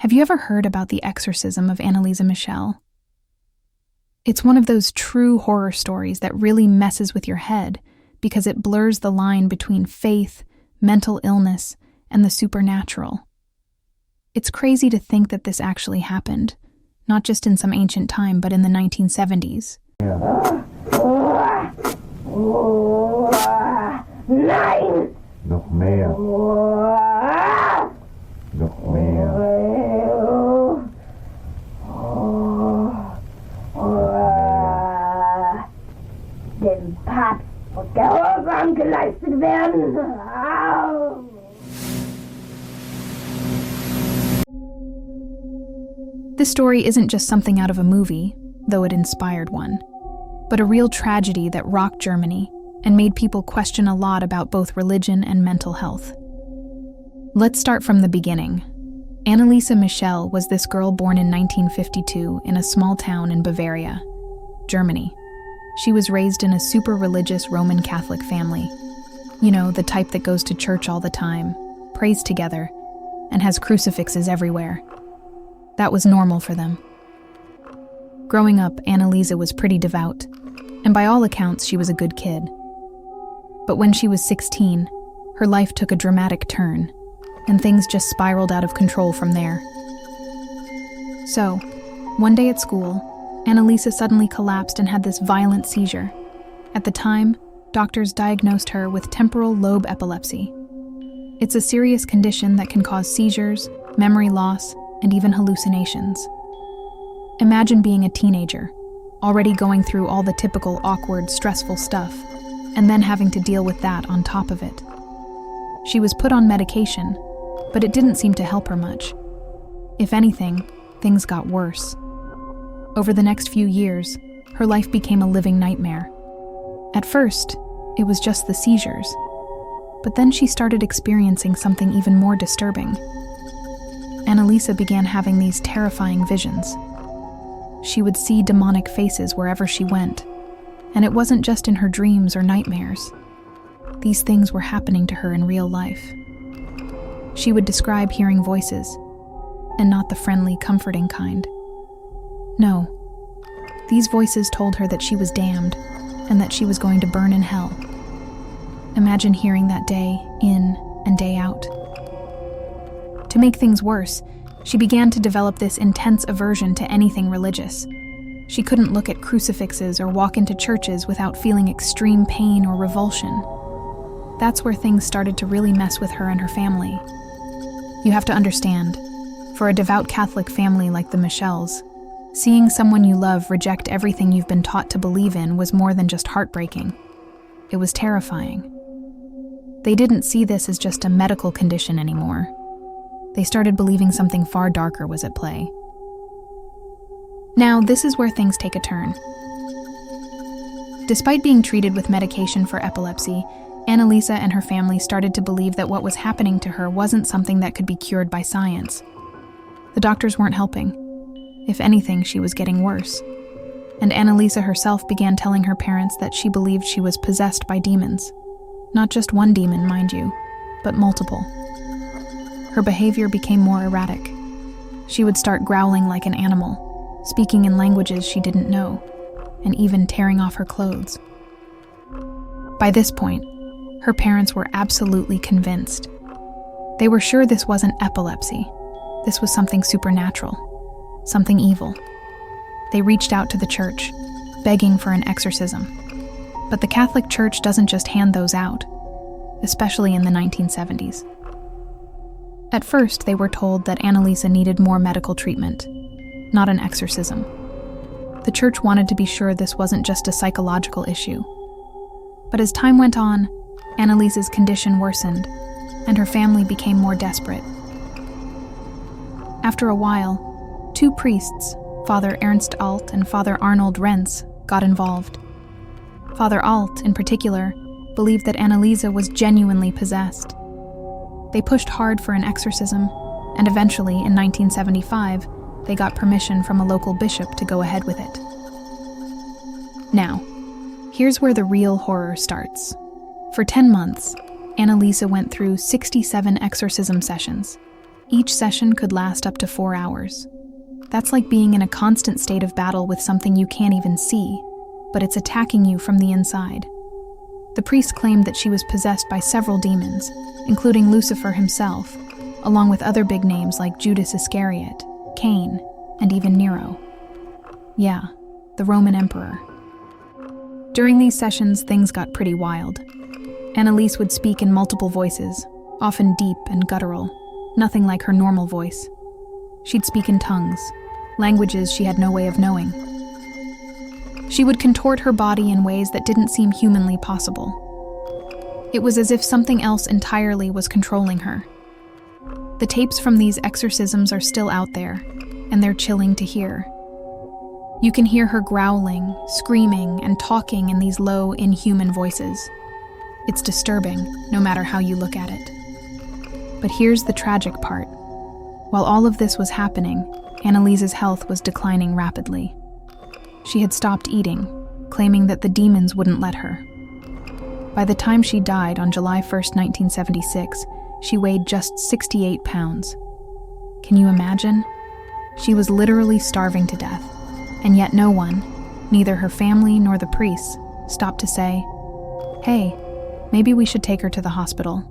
Have you ever heard about the Exorcism of Anneliese Michel? It's one of those true horror stories that really messes with your head because it blurs the line between faith, mental illness, and the supernatural. It's crazy to think that this actually happened, not just in some ancient time, but in the 1970s. Nein! Noch mehr. Noch mehr. Dem Papst muss Gehorsam geleistet werden. This story isn't just something out of a movie, though it inspired one, but a real tragedy that rocked Germany and made people question a lot about both religion and mental health. Let's start from the beginning. Anneliese Michel was this girl born in 1952 in a small town in Bavaria, Germany. She was raised in a super religious Roman Catholic family. You know, the type that goes to church all the time, prays together, and has crucifixes everywhere. That was normal for them. Growing up, Anneliese was pretty devout, and by all accounts, she was a good kid. But when she was 16, her life took a dramatic turn, and things just spiraled out of control from there. So, one day at school, Anneliese suddenly collapsed and had this violent seizure. At the time, doctors diagnosed her with temporal lobe epilepsy. It's a serious condition that can cause seizures, memory loss, and even hallucinations. Imagine being a teenager, already going through all the typical awkward, stressful stuff, and then having to deal with that on top of it. She was put on medication, but it didn't seem to help her much. If anything, things got worse. Over the next few years, her life became a living nightmare. At first, it was just the seizures, but then she started experiencing something even more disturbing. Anneliese began having these terrifying visions. She would see demonic faces wherever she went, and it wasn't just in her dreams or nightmares. These things were happening to her in real life. She would describe hearing voices, and not the friendly, comforting kind. No, these voices told her that she was damned, and that she was going to burn in hell. Imagine hearing that day in and day out. To make things worse, she began to develop this intense aversion to anything religious. She couldn't look at crucifixes or walk into churches without feeling extreme pain or revulsion. That's where things started to really mess with her and her family. You have to understand, for a devout Catholic family like the Michels, seeing someone you love reject everything you've been taught to believe in was more than just heartbreaking. It was terrifying. They didn't see this as just a medical condition anymore. They started believing something far darker was at play. Now, this is where things take a turn. Despite being treated with medication for epilepsy, Anneliese and her family started to believe that what was happening to her wasn't something that could be cured by science. The doctors weren't helping. If anything, she was getting worse. And Anneliese herself began telling her parents that she believed she was possessed by demons. Not just one demon, mind you, but multiple. Her behavior became more erratic. She would start growling like an animal, speaking in languages she didn't know, and even tearing off her clothes. By this point, her parents were absolutely convinced. They were sure this wasn't epilepsy. This was something supernatural, something evil. They reached out to the church, begging for an exorcism. But the Catholic Church doesn't just hand those out, especially in the 1970s. At first, they were told that Anneliese needed more medical treatment, not an exorcism. The church wanted to be sure this wasn't just a psychological issue. But as time went on, Anneliese's condition worsened, and her family became more desperate. After a while, two priests, Father Ernst Alt and Father Arnold Renz, got involved. Father Alt, in particular, believed that Anneliese was genuinely possessed. They pushed hard for an exorcism, and eventually, in 1975, they got permission from a local bishop to go ahead with it. Now, here's where the real horror starts. For 10 months, Anneliese went through 67 exorcism sessions. Each session could last up to 4 hours. That's like being in a constant state of battle with something you can't even see, but it's attacking you from the inside. The priest claimed that she was possessed by several demons, including Lucifer himself, along with other big names like Judas Iscariot, Cain, and even Nero. Yeah, the Roman emperor. During these sessions, things got pretty wild. Anneliese would speak in multiple voices, often deep and guttural, nothing like her normal voice. She'd speak in tongues, languages she had no way of knowing. She would contort her body in ways that didn't seem humanly possible. It was as if something else entirely was controlling her. The tapes from these exorcisms are still out there, and they're chilling to hear. You can hear her growling, screaming, and talking in these low, inhuman voices. It's disturbing, no matter how you look at it. But here's the tragic part. While all of this was happening, Anneliese's health was declining rapidly. She had stopped eating, claiming that the demons wouldn't let her. By the time she died on July 1st, 1976, she weighed just 68 pounds. Can you imagine? She was literally starving to death, and yet no one, neither her family nor the priests, stopped to say, "Hey, maybe we should take her to the hospital."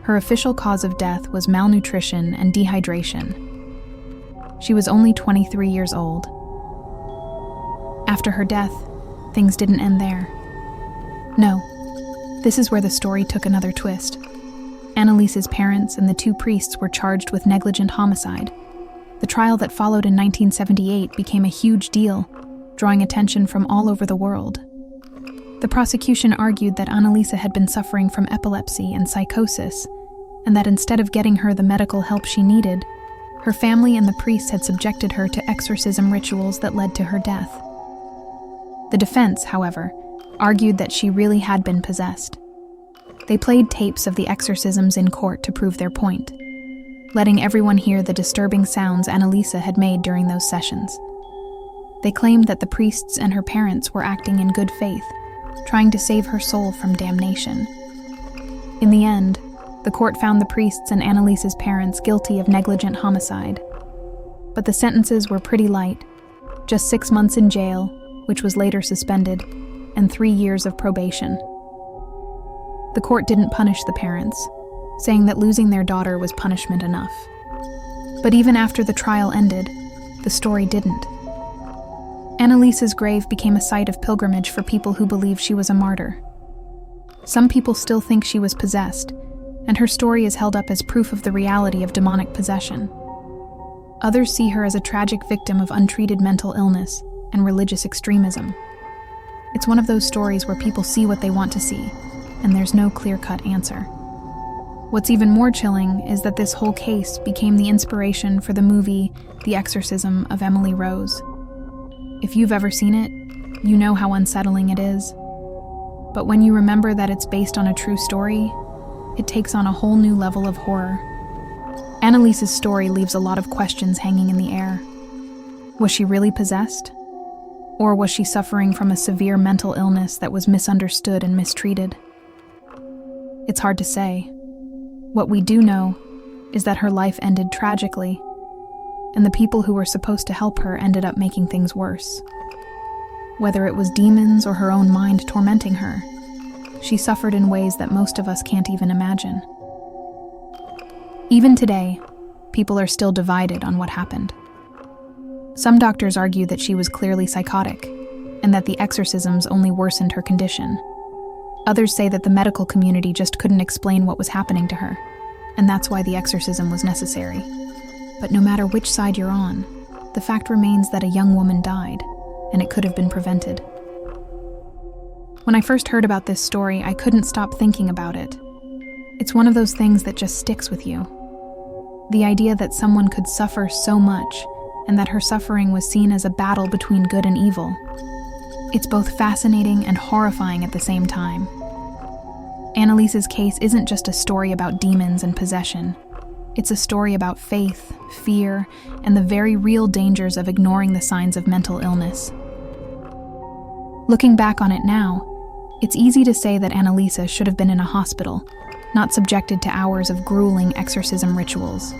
Her official cause of death was malnutrition and dehydration. She was only 23 years old. After her death, things didn't end there. No, this is where the story took another twist. Anneliese's parents and the 2 priests were charged with negligent homicide. The trial that followed in 1978 became a huge deal, drawing attention from all over the world. The prosecution argued that Anneliese had been suffering from epilepsy and psychosis, and that instead of getting her the medical help she needed, her family and the priests had subjected her to exorcism rituals that led to her death. The defense, however, argued that she really had been possessed. They played tapes of the exorcisms in court to prove their point, letting everyone hear the disturbing sounds Anneliese had made during those sessions. They claimed that the priests and her parents were acting in good faith, trying to save her soul from damnation. In the end, the court found the priests and Anneliese's parents guilty of negligent homicide. But the sentences were pretty light, just 6 months in jail, which was later suspended, and 3 years of probation. The court didn't punish the parents, saying that losing their daughter was punishment enough. But even after the trial ended, the story didn't. Anneliese's grave became a site of pilgrimage for people who believe she was a martyr. Some people still think she was possessed, and her story is held up as proof of the reality of demonic possession. Others see her as a tragic victim of untreated mental illness and religious extremism. It's one of those stories where people see what they want to see, and there's no clear-cut answer. What's even more chilling is that this whole case became the inspiration for the movie The Exorcism of Emily Rose. If you've ever seen it, you know how unsettling it is. But when you remember that it's based on a true story, it takes on a whole new level of horror. Anneliese's story leaves a lot of questions hanging in the air. Was she really possessed? Or was she suffering from a severe mental illness that was misunderstood and mistreated? It's hard to say. What we do know is that her life ended tragically, and the people who were supposed to help her ended up making things worse. Whether it was demons or her own mind tormenting her, she suffered in ways that most of us can't even imagine. Even today, people are still divided on what happened. Some doctors argue that she was clearly psychotic, and that the exorcisms only worsened her condition. Others say that the medical community just couldn't explain what was happening to her, and that's why the exorcism was necessary. But no matter which side you're on, the fact remains that a young woman died, and it could have been prevented. When I first heard about this story, I couldn't stop thinking about it. It's one of those things that just sticks with you. The idea that someone could suffer so much, and that her suffering was seen as a battle between good and evil. It's both fascinating and horrifying at the same time. Anneliese's case isn't just a story about demons and possession. It's a story about faith, fear, and the very real dangers of ignoring the signs of mental illness. Looking back on it now, it's easy to say that Anneliese should have been in a hospital, not subjected to hours of grueling exorcism rituals.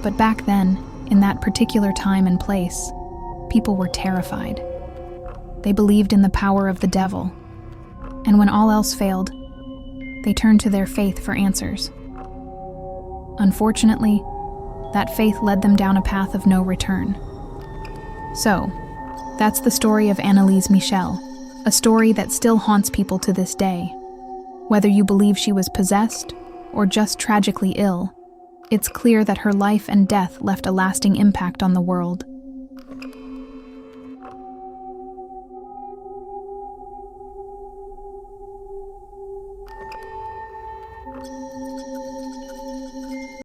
But back then, in that particular time and place, people were terrified. They believed in the power of the devil, and when all else failed, they turned to their faith for answers. Unfortunately, that faith led them down a path of no return. So, that's the story of Anneliese Michel, a story that still haunts people to this day. Whether you believe she was possessed or just tragically ill, it's clear that her life and death left a lasting impact on the world.